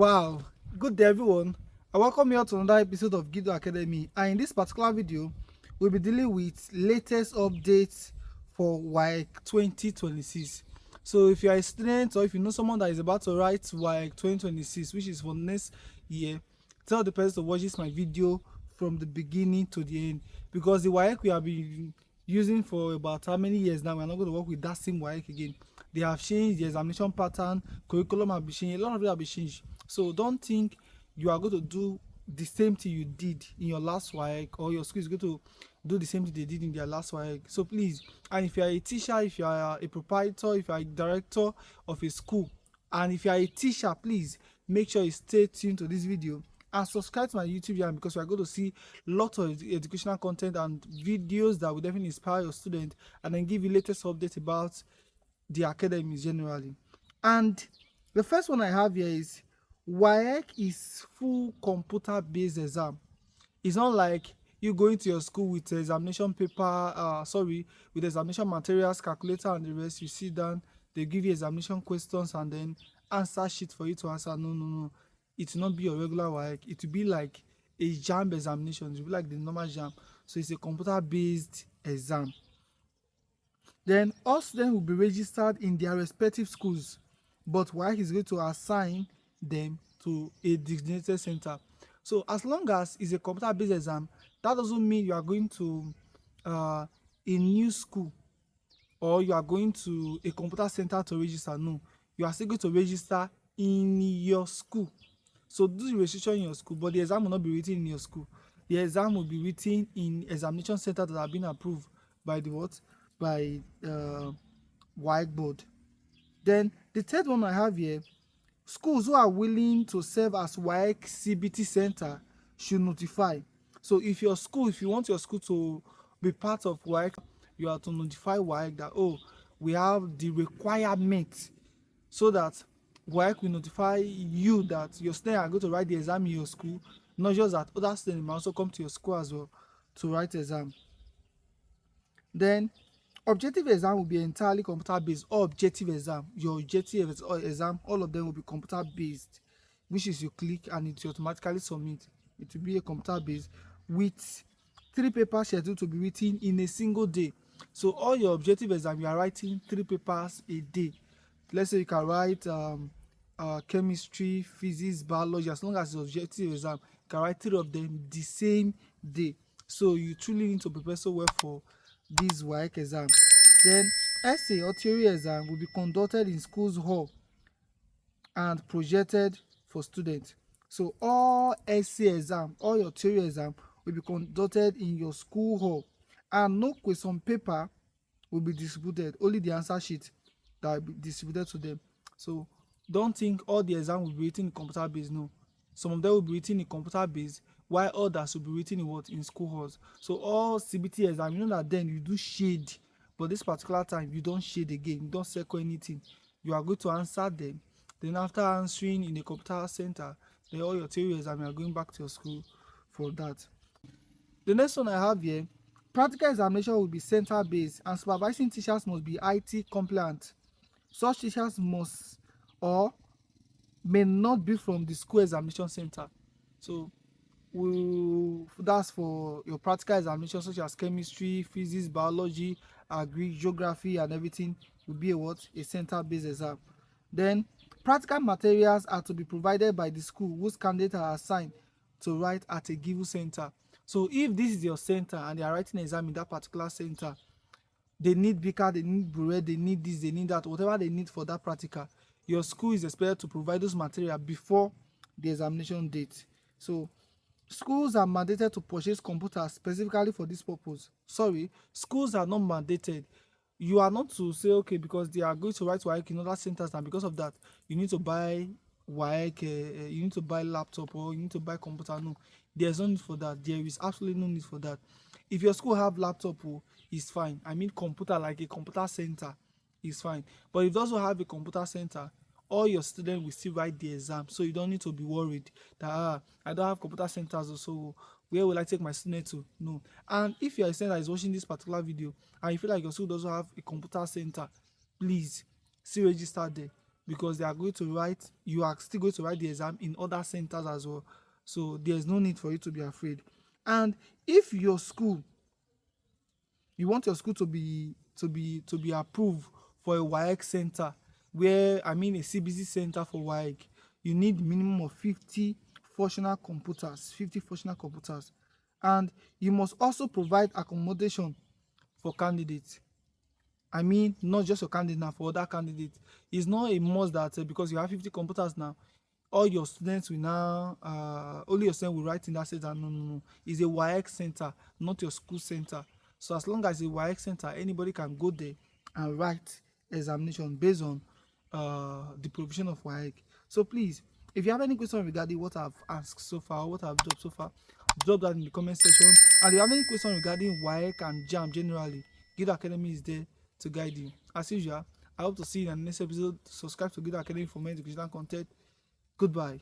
Wow, good day everyone. I welcome you all to another episode of Gido Academy, and in this particular video we'll be dealing with latest updates for Waec 2026. So if you are a student or if you know someone that is about to write Waec 2026, which is for next year, tell the person to watch this my video from the beginning to the end, because the Waec we have been using for about how many years now, we're not going to work with that same Waec again. They have changed the examination pattern, curriculum have been changed, a lot of it have been changed. So don't think you are going to do the same thing you did in your last Waec, or your school is going to do the same thing they did in their last Waec. So please, and if you are a teacher, if you are a proprietor, if you are a director of a school, and if you are a teacher, please make sure you stay tuned to this video and subscribe to my YouTube channel, because we are going to see lots of educational content and videos that will definitely inspire your student and then give you latest updates about the academies generally. And the first one I have here is Waec is full computer based exam. It's not like you going to your school with examination paper, with examination materials, calculator and the rest. You sit down, they give you examination questions and then answer sheet for you to answer. No. It will not be your regular Waec. It will be like a JAMB examination. It will be like the normal JAMB. So it's a computer based exam. Then all students will be registered in their respective schools, but Waec is going to assign them to a designated center. So as long as it's a computer-based exam, that doesn't mean you are going to a new school or you are going to a computer center to register. No, you are still going to register in your school. So do the registration in your school, but the exam will not be written in your school. The exam will be written in examination center that have been approved by the what? By whiteboard. Then the third one I have here, schools who are willing to serve as Waec CBT center should notify. So if you want your school to be part of Waec, you have to notify Waec that, oh, we have the requirement, so that Waec will notify you that your students are going to write the exam in your school, not just that other students may also come to your school as well to write exam. Then objective exam will be entirely computer based, or objective exam, your objective exam, all of them will be computer based, which is you click and it will automatically submit. It will be a computer based with 3 papers scheduled to be written in a single day. So all your objective exam, you are writing 3 papers a day. Let's say you can write chemistry, physics, biology. As long as it's objective exam, you can write 3 of them the same day. So you truly need to prepare so well for this Waec exam. Then essay or theory exam will be conducted in school's hall and projected for students. So all essay exam, all your theory exam will be conducted in your school hall, and no question paper will be distributed, only the answer sheet that will be distributed to them. So don't think all the exam will be written in computer based. No, some of them will be written in computer based, while others will be written in what? In school halls. So all CBT exam, you know that then you do shade, but this particular time you don't shade again, you don't circle anything. You are going to answer them. Then after answering in the computer center, then all your theory exam, you are going back to your school for that. The next one I have here, practical examination will be center based, and supervising teachers must be IT compliant. Such teachers must or may not be from the school examination center. So that's for your practical examination, such as chemistry, physics, biology, agri, geography and everything will be a center based exam. Then practical materials are to be provided by the school whose candidates are assigned to write at a given center. So if this is your center and they are writing an exam in that particular center, they need beaker, they need burette, they need this, they need that, whatever they need for that practical, your school is expected to provide those materials before the examination date. So schools are mandated to purchase computers specifically for this purpose. Schools are not mandated. You are not to say, okay, because they are going to write Waec in other centers, and because of that you need to buy Waec, you need to buy laptop or you need to buy computer. No, there's no need for that. There is absolutely no need for that. If your school have laptop, it's fine. I mean computer, like a computer center, is fine. But if you also have a computer center, all your students will still write the exam, so you don't need to be worried that I don't have computer centers, so where will I take my student to? No. And if you're a student that is watching this particular video and you feel like your school doesn't have a computer center, please still register there. because they are going to write, you are still going to write the exam in other centers as well. So there's no need for you to be afraid. And if your school, you want your school to be approved for a Waec center, where a CBC center for Waec, you need minimum of 50 functional computers, and you must also provide accommodation for candidates. Not just your candidate now, for other candidates. It's not a must that because you have 50 computers now, all your students will now only your students will write in that center. No. It's a Waec center, not your school center. So as long as it's a Waec center, anybody can go there and write examination based on the provision of Waec. So please, if you have any question regarding what I've asked so far, what I've dropped so far, drop that in the comment section. And if you have any question regarding Waec and JAMB generally, Gido Academy is there to guide you. As usual, I hope to see you in the next episode. Subscribe to Gido Academy for more educational content. Goodbye.